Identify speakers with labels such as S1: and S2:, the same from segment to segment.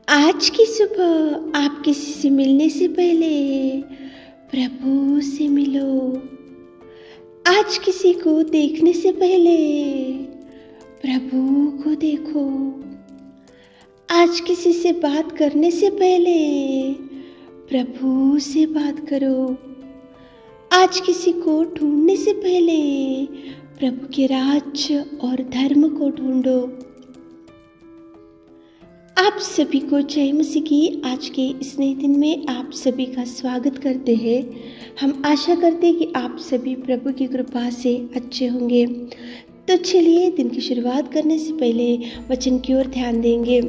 S1: आज की सुबह आप किसी से मिलने से पहले प्रभु से मिलो। आज किसी को देखने से पहले प्रभु को देखो। आज किसी से बात करने से पहले प्रभु से बात करो। आज किसी को ढूंढने से पहले प्रभु के राज्य और धर्म को ढूंढो। आप सभी को जय मसीह की आज के इस नए दिन में आप सभी का स्वागत करते हैं। हम आशा करते हैं कि आप सभी प्रभु की कृपा से अच्छे होंगे। तो चलिए दिन की शुरुआत करने से पहले वचन की ओर ध्यान देंगे।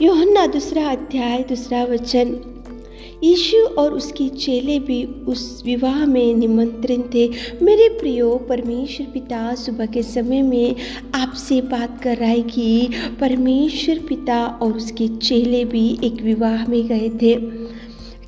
S1: यूहन्ना 2 अध्याय 2 वचन। यीशु और उसके चेले भी उस विवाह में निमंत्रित थे। मेरे प्रियो, परमेश्वर पिता सुबह के समय में आपसे बात कर रहा है कि परमेश्वर पिता और उसके चेले भी एक विवाह में गए थे।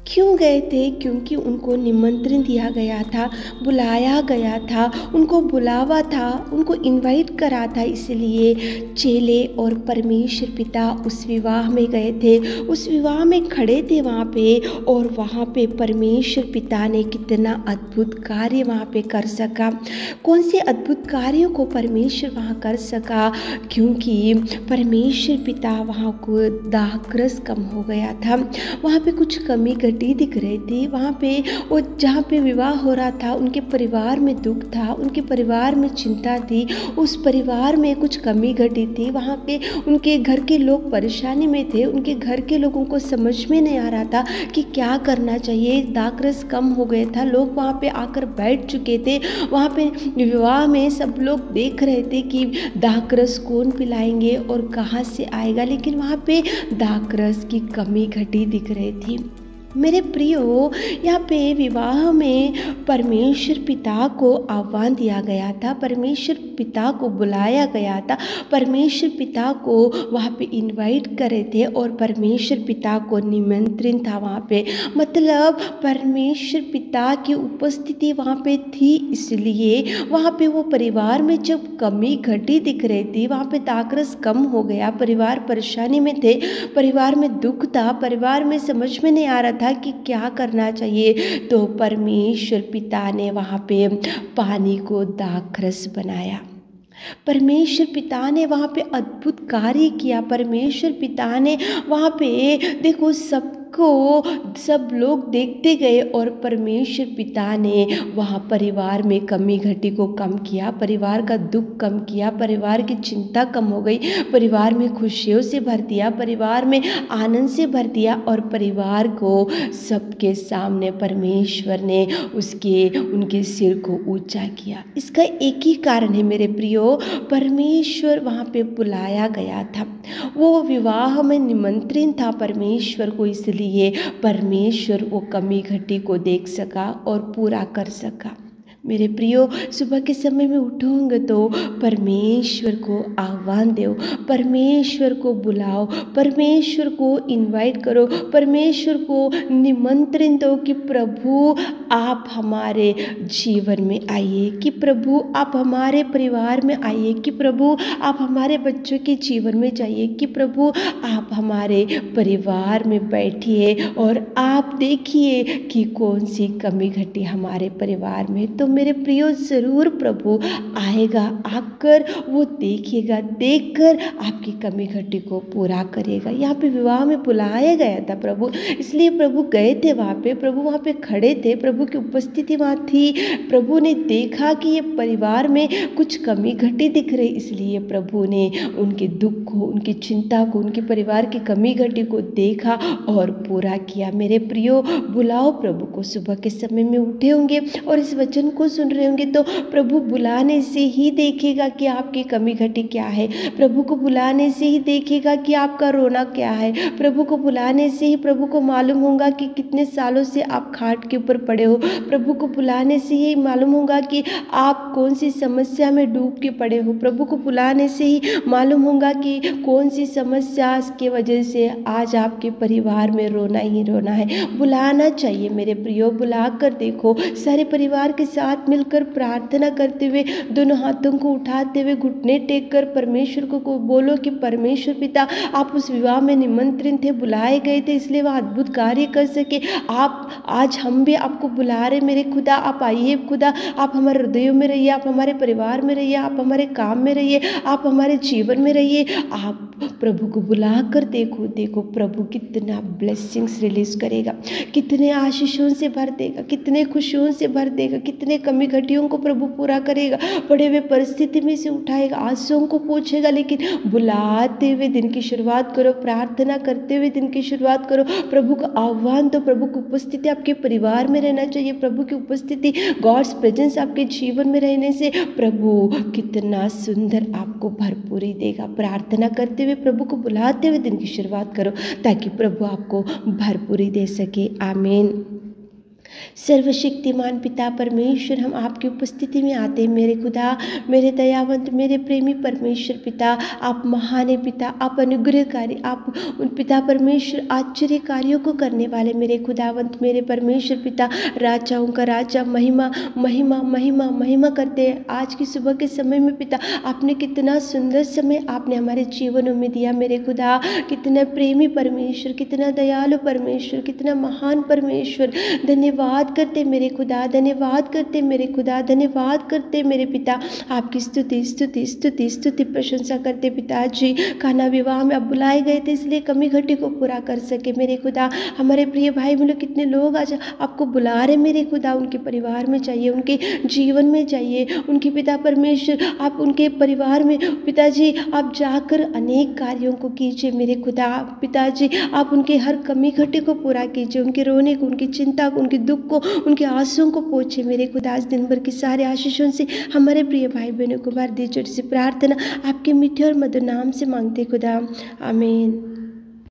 S1: क्यों गए थे? क्योंकि उनको निमंत्रण दिया गया था, बुलाया गया था, उनको बुलावा था, उनको इनवाइट करा था। इसलिए चेले और परमेश्वर पिता उस विवाह में गए थे, उस विवाह में खड़े थे वहाँ पे। और वहाँ पे परमेश्वर पिता ने कितना अद्भुत कार्य वहाँ पे कर सका। कौन से अद्भुत कार्यों को परमेश्वर वहाँ कर सका? क्योंकि परमेश्वर पिता वहाँ को दाखरस कम हो गया था, वहाँ पे कुछ कमी दिख रही थी। वहाँ पे वो जहाँ पे विवाह हो रहा था, उनके परिवार में दुख था, उनके परिवार में चिंता थी, उस परिवार में कुछ कमी घटी थी। वहाँ पे उनके घर के लोग परेशानी में थे, उनके घर के लोगों को समझ में नहीं आ रहा था कि क्या करना चाहिए। दाखरस कम हो गया था, लोग वहाँ पे आकर बैठ चुके थे। वहाँ पे विवाह में सब लोग देख रहे थे कि दाखरस कौन पिलाएंगे और कहाँ से आएगा, लेकिन वहाँ पे दाखरस की कमी घटी दिख रही थी। मेरे प्रियो, यहाँ पे विवाह में परमेश्वर पिता को आह्वान दिया गया था, परमेश्वर पिता को बुलाया गया था, परमेश्वर पिता को वहाँ पे इनवाइट करे थे और परमेश्वर पिता को निमंत्रण था वहाँ पे। मतलब परमेश्वर पिता की उपस्थिति वहाँ पे थी, इसलिए वहाँ पे वो परिवार में जब कमी घटी दिख रही थी, वहाँ पे दाखरस कम हो गया, परिवार परेशानी में थे, परिवार में दुख था, परिवार में समझ में नहीं आ रहा था कि क्या करना चाहिए। तो परमेश्वर पिता ने वहाँ पे पानी को दाखरस बनाया। परमेश्वर पिता ने वहाँ पे अद्भुत कार्य किया। परमेश्वर पिता ने वहाँ पे देखो सब लोग देखते गए और परमेश्वर पिता ने वहाँ परिवार में कमी घटी को कम किया, परिवार का दुख कम किया, परिवार की चिंता कम हो गई, परिवार में खुशियों से भर दिया, परिवार में आनंद से भर दिया। और परिवार को सबके सामने परमेश्वर ने उनके सिर को ऊंचा किया। इसका एक ही कारण है मेरे प्रियो, परमेश्वर वहाँ पे बुलाया गया था, वो विवाह में निमंत्रण था परमेश्वर को, इसलिए परमेश्वर वो कमी घटी को देख सका और पूरा कर सका। मेरे प्रियो, सुबह के समय में उठोगे तो परमेश्वर को आह्वान दो, परमेश्वर को बुलाओ, परमेश्वर को इनवाइट करो, परमेश्वर को निमंत्रण दो कि प्रभु आप हमारे जीवन में आइए, कि प्रभु आप हमारे परिवार में आइए, कि प्रभु आप हमारे बच्चों के जीवन में जाइए, कि प्रभु आप हमारे परिवार में बैठिए और आप देखिए कि कौन सी कमी घटी हमारे परिवार में। तो मेरे प्रियो, ज़रूर प्रभु आएगा, आकर वो देखिएगा, देखकर आपकी कमी घटी को पूरा करेगा। यहाँ पे विवाह में बुलाया गया था प्रभु, इसलिए प्रभु गए थे वहाँ पे, प्रभु वहाँ पे खड़े थे, प्रभु की उपस्थिति वहाँ थी। प्रभु ने देखा कि ये परिवार में कुछ कमी घटी दिख रही, इसलिए प्रभु ने उनके दुख को, उनकी चिंता को, उनके परिवार की कमी घटी को देखा और पूरा किया। मेरे प्रियो, बुलाओ प्रभु को। सुबह के समय में उठे होंगे और इस वचन को सुन रहे होंगे तो प्रभु बुलाने से ही देखेगा कि आपकी कमी घटी क्या है, प्रभु को बुलाने से ही देखेगा कि आपका रोना क्या है, प्रभु को बुलाने से ही प्रभु को मालूम होगा कि कितने सालों से आप खाट के ऊपर पड़े हो, प्रभु को बुलाने से ही मालूम होगा कि आप कौन सी समस्या में डूब के पड़े हो, प्रभु को बुलाने से ही मालूम होगा कि कौन सी समस्या की वजह से आज आपके परिवार में रोना ही रोना है। बुलाना चाहिए मेरे प्रियो, बुला कर देखो, सारे परिवार के साथ साथ मिलकर प्रार्थना करते हुए, दोनों हाथों को उठाते हुए घुटने टेक कर परमेश्वर को बोलो कि परमेश्वर पिता, आप उस विवाह में निमंत्रित थे, बुलाए गए थे, इसलिए वह अद्भुत कार्य कर सके। आप आज हम भी आपको बुला रहे मेरे खुदा, आप आइए खुदा, आप हमारे हृदयों में रहिए, आप हमारे परिवार में रहिए, आप हमारे काम में रहिए, आप हमारे जीवन में रहिए। आप प्रभु को बुला कर देखो प्रभु कितना ब्लेसिंग्स रिलीज करेगा, कितने आशीषों से भर देगा, कितने खुशियों से भर देगा, कितने कमी घटियों को प्रभु पूरा करेगा, पड़े हुए परिस्थिति में से उठाएगा, आंसुओं को पोंछेगा। लेकिन बुलाते हुए दिन की शुरुआत करो, प्रार्थना करते हुए दिन की शुरुआत करो, प्रभु का आह्वान तो प्रभु की उपस्थिति आपके परिवार में रहना चाहिए। प्रभु की उपस्थिति, गॉड्स प्रेजेंस आपके जीवन में रहने से प्रभु कितना सुंदर आपको भरपूरी देगा। प्रार्थना करते हुए, प्रभु को बुलाते हुए दिन की शुरुआत करो ताकि प्रभु आपको भरपूरी दे सके। आमीन। सर्वशक्तिमान पिता परमेश्वर, हम आपकी उपस्थिति में आते हैं मेरे खुदा, मेरे दयावंत, मेरे प्रेमी परमेश्वर पिता। आप महान पिता, आप अनुग्रहकारी, आप उन पिता परमेश्वर आश्चर्य कार्यों को करने वाले मेरे खुदावंत, मेरे परमेश्वर पिता, राजाओं का राजा, महिमा महिमा महिमा महिमा करते हैं। आज की सुबह के समय में पिता, आपने कितना सुंदर समय आपने हमारे जीवनों में दिया मेरे खुदा। कितना प्रेमी परमेश्वर, कितना दयालु परमेश्वर, कितना महान परमेश्वर। धन्यवाद करते मेरे खुदा, धन्यवाद करते मेरे खुदा, धन्यवाद करते मेरे पिता। आपकी स्तुति स्तुति स्तुति स्तुति प्रशंसा करते पिताजी। काना विवाह में आप बुलाए गए थे, इसलिए कमी घटी को पूरा कर सके मेरे खुदा। हमारे प्रिय भाई बहनों, कितने लोग आज आपको बुला रहे मेरे खुदा, उनके परिवार में चाहिए, उनके जीवन में चाहिए, उनके पिता परमेश्वर, आप उनके परिवार में पिताजी आप जाकर अनेक कार्यों को कीजिए मेरे खुदा। पिताजी आप उनके हर कमी घटी को पूरा कीजिए, उनके रोने को, उनकी चिंता को, उनके दुख को, उनके आंसुओं को पोंछे मेरे खुदा। आज दिन भर की सारे आशीषों से हमारे प्रिय भाई बहनों को भर दीजिए। छोटी सी प्रार्थना आपके मीठे और मधुर नाम से मांगते खुदा, आमीन।